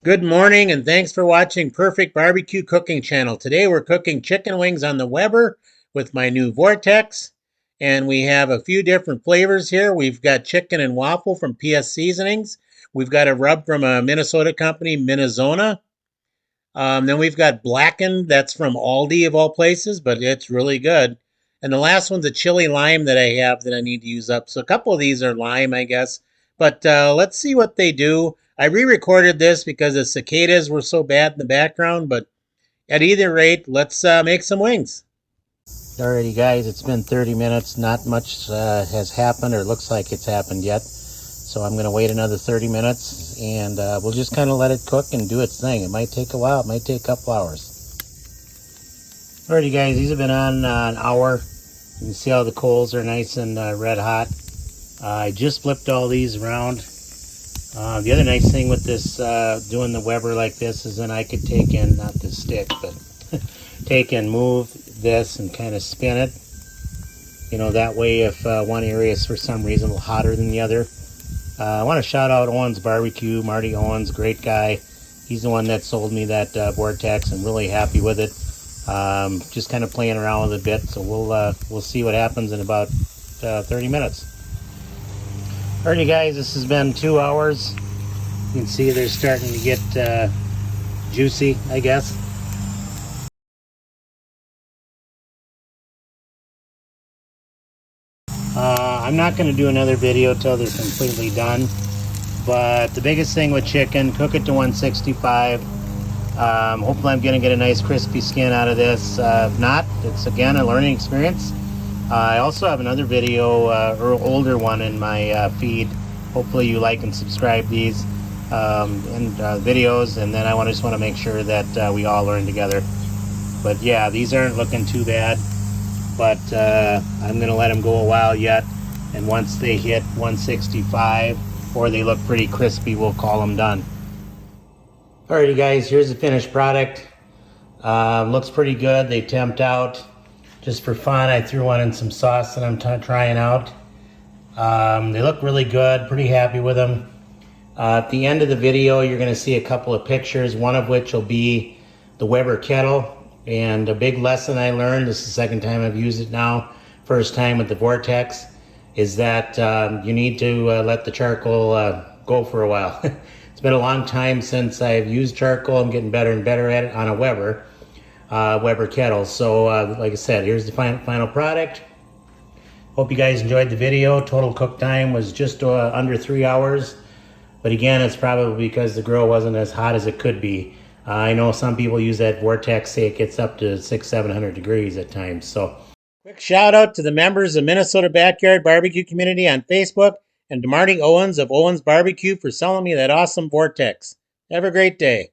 Good morning and thanks for watching Purrfect Barbecue Cooking Channel. Today we're cooking chicken wings on the Weber with my new Vortex. And we have a few different flavors here. We've got chicken and waffle from PS Seasonings. We've got a rub from a Minnesota company, Minnesota. Then we've got blackened, that's from Aldi of all places, but it's really good. And the last one's a chili lime that I have that I need to use up. So a couple of these are lime, I guess. But let's see what they do. I re-recorded this because the cicadas were so bad in the background, but at either rate, let's make some wings. Alrighty guys, it's been 30 minutes. Not much has happened or looks like it's happened yet. So I'm going to wait another 30 minutes and we'll just kind of let it cook and do its thing. It might take a while. It might take a couple hours. Alrighty guys, these have been on an hour. You can see how the coals are nice and red hot. I just flipped all these around. The other nice thing with this, doing the Weber like this, is then I could take in, not this stick, but take and move this and kind of spin it. You know, that way if one area is for some reason a little hotter than the other. I want to shout out Owens Barbecue, Marty Owens, great guy. He's the one that sold me that Vortex. I'm really happy with it. Just kind of playing around with it a bit, so we'll see what happens in about 30 minutes. Alrighty guys, this has been 2 hours. You can see they're starting to get juicy, I guess. I'm not going to do another video till they're completely done. But the biggest thing with chicken, cook it to 165. Hopefully I'm going to get a nice crispy skin out of this. If not, it's again a learning experience. I also have another video, or older one in my feed. Hopefully you like and subscribe these videos, and then I just want to make sure that we all learn together. But yeah, these aren't looking too bad, but I'm going to let them go a while yet, and once they hit 165 or they look pretty crispy, we'll call them done. Alrighty guys, here's the finished product. Looks pretty good. They temped out. Just for fun, I threw one in some sauce that I'm trying out. They look really good, pretty happy with them. At the end of the video, you're going to see a couple of pictures, one of which will be the Weber kettle. And a big lesson I learned, this is the second time I've used it now, first time with the Vortex, is that you need to let the charcoal go for a while. It's been a long time since I've used charcoal. I'm getting better and better at it on a Weber kettle. So like I said, here's the final product. Hope you guys enjoyed the video. Total cook time was just under 3 hours. But again, it's probably because the grill wasn't as hot as it could be. I know some people use that Vortex, say it gets up to 600-700 degrees at times. So quick shout out to the members of Minnesota Backyard Barbecue Community on Facebook and to Marty Owens of Owens Barbecue for selling me that awesome Vortex. Have a great day.